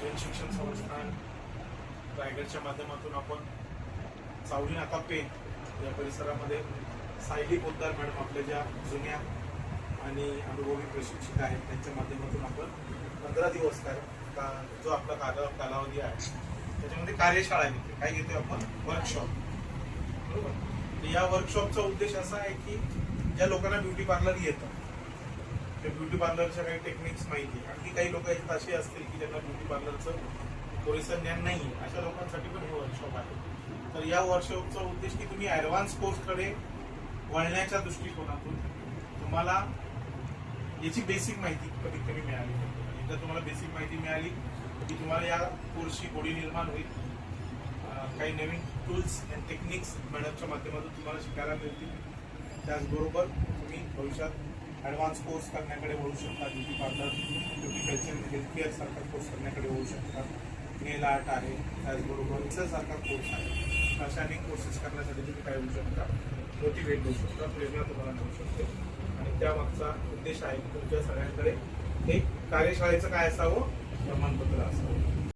जैन शिक्षण संस्थान रायगडच्या माध्यमातून आपण सावली नाका पेण या परिसरामध्ये सायली पोद्दार मॅडम आपल्या ज्या जुन्या आणि अनुभवी प्रशिक्षक आहेत त्यांच्या माध्यमातून आपण 15 दिवस जो आपला कालावधी आहे त्याच्यामध्ये कार्यशाळा घेतो. काय घेतोय आपण? वर्कशॉप. बरोबर. या वर्कशॉपचा उद्देश असा आहे की ज्या लोकांना ब्युटी पार्लर येतं त्या ब्युटी पार्लरच्या काही टेक्निक्स माहिती, आणखी काही लोक असे असतील की ज्यांना ब्युटी पार्लरचं पुरेसं ज्ञान नाही, अशा लोकांसाठी पण हे वर्कशॉप आहे. तर या वर्कशॉपचा उद्देश की तुम्ही ऍडव्हान्स कोर्सकडे वळण्याच्या दृष्टिकोनातून तुम्हाला याची बेसिक माहिती कमीत कमी मिळाली. एकदा तुम्हाला बेसिक माहिती मिळाली की तुम्हाला या कोर्सची गोडी निर्माण होईल. काही नवीन टूल्स अँड टेक्निक्स मॅडमच्या माध्यमातून तुम्हाला शिकायला मिळतील. त्याचबरोबर तुम्ही भविष्यात ॲडव्हान्स कोर्स करण्याकडे वळू शकता. Beauty parlour, beauty culture, healthcare सारखा कोर्स करण्याकडे वळू शकता. नेल आर्ट आहे, त्याचबरोबर सारखा कोर्स आहे. अशा अनेक कोर्सेस करण्यासाठी तुम्ही काय होऊ शकता? मोटिवेट होऊ शकता, प्रेरणा तुम्हाला मिळू शकते. आणि त्यामागचा उद्देश आहे की तुमच्या सगळ्यांकडे एक कार्यशाळेचं काय असावं? प्रमाणपत्र असावं.